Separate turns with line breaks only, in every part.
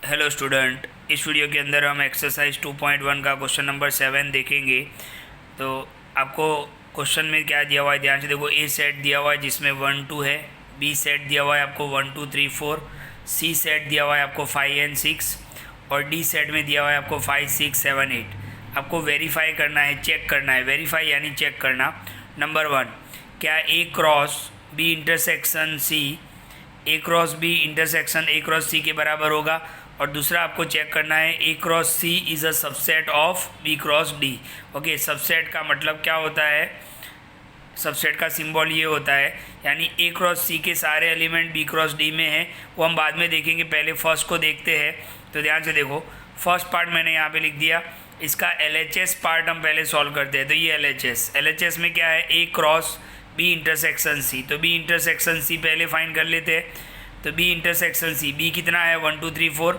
Hello student, इस video के अंदर हम एक्सरसाइज 2.1 का क्वेश्चन नंबर 7 देखेंगे। तो आपको क्वेश्चन में क्या दिया हुआ है, ध्यान से देखो। ए सेट दिया हुआ है जिसमें 1 2 है, बी सेट दिया हुआ है आपको 1 2 3 4, सी सेट दिया हुआ है आपको 5 and 6 और डी सेट में दिया हुआ है आपको 5 6 7 8। आपको वेरीफाई करना है, चेक करना है। वेरीफाई यानी चेक करना। नंबर 1, क्या A cross B intersection C A cross B intersection A cross C के बराबर होगा। और दूसरा आपको चेक करना है A cross C is a subset of B cross D. Okay, subset का मतलब क्या होता है? सबसेट का सिंबल ये होता है, यानी ए क्रॉस सी के सारे एलिमेंट बी क्रॉस डी में है। वो हम बाद में देखेंगे, पहले फर्स्ट को देखते हैं। तो ध्यान से देखो, फर्स्ट पार्ट मैंने यहाँ पे लिख दिया। इसका LHS पार्ट हम पहले सॉल्व करते हैं। तो ये LHS में क्या है? ए क्रॉस बी इंटरसेक्शन सी। तो बी इंटरसेक्शन सी पहले फाइंड कर लेते हैं। तो बी इंटरसेक्शन सी, बी कितना है 1 2 3 4,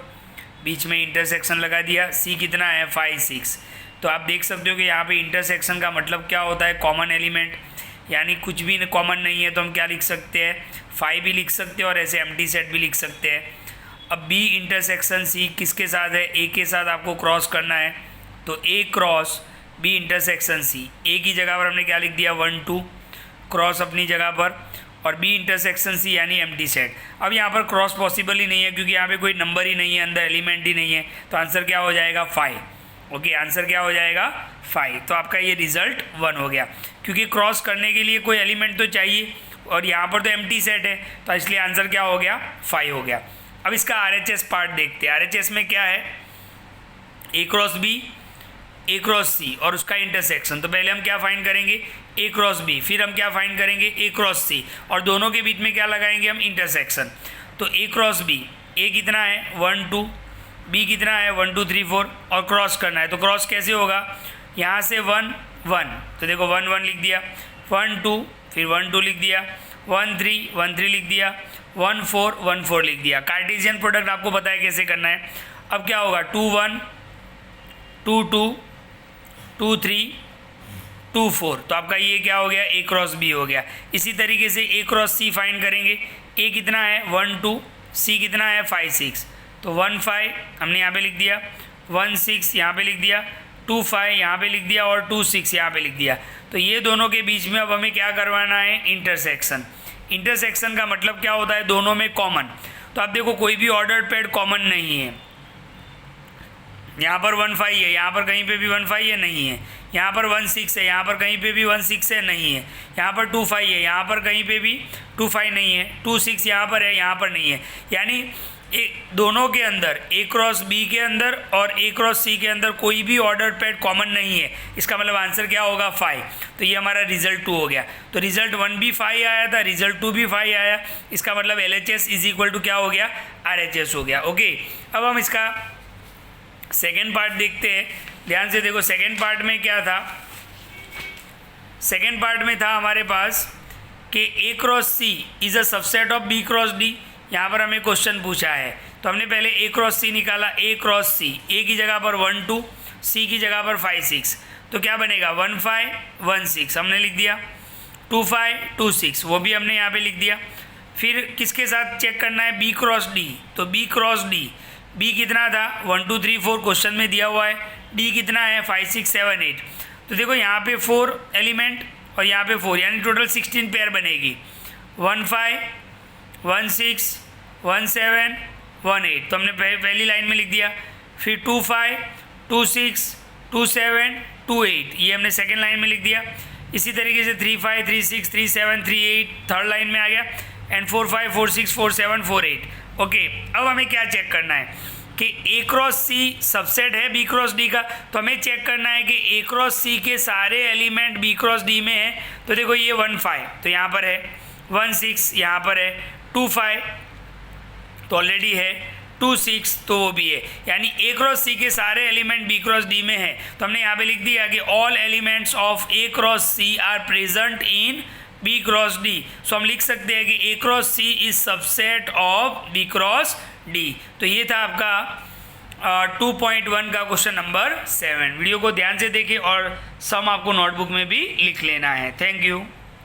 बीच में इंटरसेक्शन लगा दिया। सी कितना है 5 6। तो आप देख सकते हो कि यहाँ पे इंटरसेक्शन का मतलब क्या होता है? कॉमन एलिमेंट, यानी कुछ भी कॉमन नहीं है तो हम क्या लिख सकते हैं? 5 भी लिख सकते हैं और ऐसे एम्प्टी सेट भी लिख सकते हैं। अब बी इंटरसेक्शन सी किसके साथ है? ए के साथ आपको क्रॉस करना है। तो ए क्रॉस बी इंटरसेक्शन सी, ए की जगह पर हमने क्या लिख दिया 1 2, क्रॉस अपनी जगह पर, और बी इंटरसेक्शन सी यानी एम्प्टी सेट। अब यहाँ पर क्रॉस पॉसिबल ही नहीं है क्योंकि यहाँ पे कोई नंबर ही नहीं है, अंदर एलिमेंट ही नहीं है। तो आंसर क्या हो जाएगा? 5। ओके, आंसर क्या हो जाएगा? 5। तो आपका ये रिजल्ट 1 हो गया, क्योंकि क्रॉस करने के लिए कोई एलिमेंट तो चाहिए और यहाँ पर तो एम्प्टी सेट है, तो इसलिए आंसर क्या हो गया? 5 हो गया। अब इसका RHS पार्ट देखते हैं। RHS में क्या है? A cross B, A cross सी और उसका इंटरसेक्शन। तो पहले हम क्या फाइंड करेंगे? ए क्रॉस बी, फिर हम क्या फाइंड करेंगे? ए क्रॉस सी, और दोनों के बीच में क्या लगाएंगे हम? इंटरसेक्शन। तो ए क्रॉस बी, ए कितना है 1 2, बी कितना है 1 2 3 4, और क्रॉस करना है। तो क्रॉस कैसे होगा? यहाँ से 1 1, तो देखो 1 1 लिख दिया, 1 2, फिर 1 2 लिख दिया, 1 3 लिख दिया, 1 4 लिख दिया। कार्टेशियन प्रोडक्ट आपको पता है कैसे करना है। अब क्या होगा? 2 1 2 2 2 3 2 4। तो आपका ये क्या हो गया? ए क्रॉस बी हो गया। इसी तरीके से ए क्रॉस सी फाइंड करेंगे। ए कितना है 1 2, सी कितना है 5 6। तो 1 5 हमने यहाँ पे लिख दिया, 1 6 यहाँ पे लिख दिया, 2 5 यहाँ पे लिख दिया और 2 6 यहाँ पे लिख दिया। तो ये दोनों के बीच में अब हमें क्या करवाना है? इंटरसेक्शन। इंटरसेक्शन का मतलब क्या होता है? दोनों में कॉमन। तो आप देखो, कोई भी ऑर्डर्ड पेड कॉमन नहीं है। यहाँ पर 1 5 है, यहाँ पर कहीं पे भी 1 5 है, नहीं है। यहाँ पर 1 6 है, यहाँ पर कहीं पे भी 1 6 है, नहीं है। यहाँ पर 2 5 है, यहाँ पर कहीं पे भी 2 5 नहीं है। 2 6 यहाँ पर है, यहाँ पर नहीं है। यानी दोनों के अंदर, ए क्रॉस बी के अंदर और ए क्रॉस सी के अंदर कोई भी ऑर्डर पेड कॉमन नहीं है। इसका मतलब आंसर क्या होगा? 5। तो ये हमारा रिजल्ट 2 हो गया। तो रिजल्ट 1 भी 5 आया था, रिजल्ट 2 भी 5 आया। इसका मतलब LHS इज इक्वल टू क्या हो गया? RHS हो गया। ओके, अब हम इसका सेकेंड पार्ट देखते हैं। ध्यान से देखो, सेकेंड पार्ट में क्या था? सेकेंड पार्ट में था हमारे पास कि A cross C is a subset of B cross D. यहाँ पर हमें क्वेश्चन पूछा है, तो हमने पहले ए क्रॉस सी निकाला। ए क्रॉस सी, ए की जगह पर 1 2, सी की जगह पर 5 6। तो क्या बनेगा? 1 5 1 6 हमने लिख दिया, 2 5 2 6 वो भी हमने यहाँ पे लिख दिया। फिर किसके साथ चेक करना है? B cross D. तो बी क्रॉस डी, बी कितना था 1 2 3 4 क्वेश्चन में दिया हुआ है। डी कितना है 5 6 7 8। तो देखो यहाँ पे 4 एलिमेंट और यहाँ पे 4, यानी टोटल 16 पेयर बनेगी। 1 5 1 6 1 7 1 8। तो हमने पहली लाइन में लिख दिया। फिर 2 5 2 6 2 7 2 8, ये हमने सेकेंड लाइन में लिख दिया। इसी तरीके से 3 5 3 6 3 7 3 8 थर्ड लाइन में आ गया। एंड 4 5 4 6 4 7 4 8। ओके, अब हमें क्या चेक करना है कि ए क्रॉस सी सबसेट है बी क्रॉस डी का। तो हमें चेक करना है कि ए क्रॉस सी के सारे एलिमेंट बी क्रॉस डी में है। तो देखो, ये 1 5 तो यहाँ पर है, 1 6 यहाँ पर है, 2 5 तो ऑलरेडी है, 2 6 तो वो भी है। यानी ए क्रॉस सी के सारे एलिमेंट बी क्रॉस डी में है। तो हमने यहाँ पे लिख दिया कि all elements of A cross C are present in B cross D. So हम लिख सकते हैं कि A cross C is subset of B cross D. तो ये था आपका 2.1 का क्वेश्चन नंबर 7। वीडियो को ध्यान से देखें और सम आपको नोटबुक में भी लिख लेना है। Thank you.